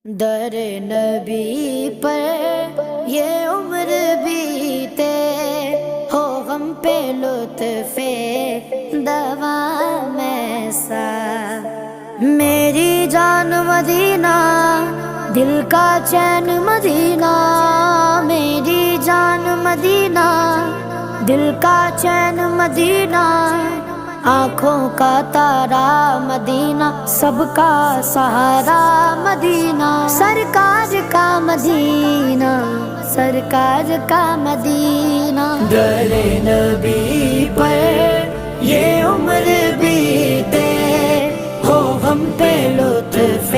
दर नबी पर ये उम्र बीते, हो गम पे लुत्फ़े दवा में सा। मेरी जान मदीना, दिल का चैन मदीना, मेरी जान मदीना, दिल का चैन मदीना, आँखों का तारा मदीना, सबका सहारा मदीना, सरकार का मदीना, सरकार का मदीना। दर नबी पर ये उम्र बीते, हो हम पे लुत्फ़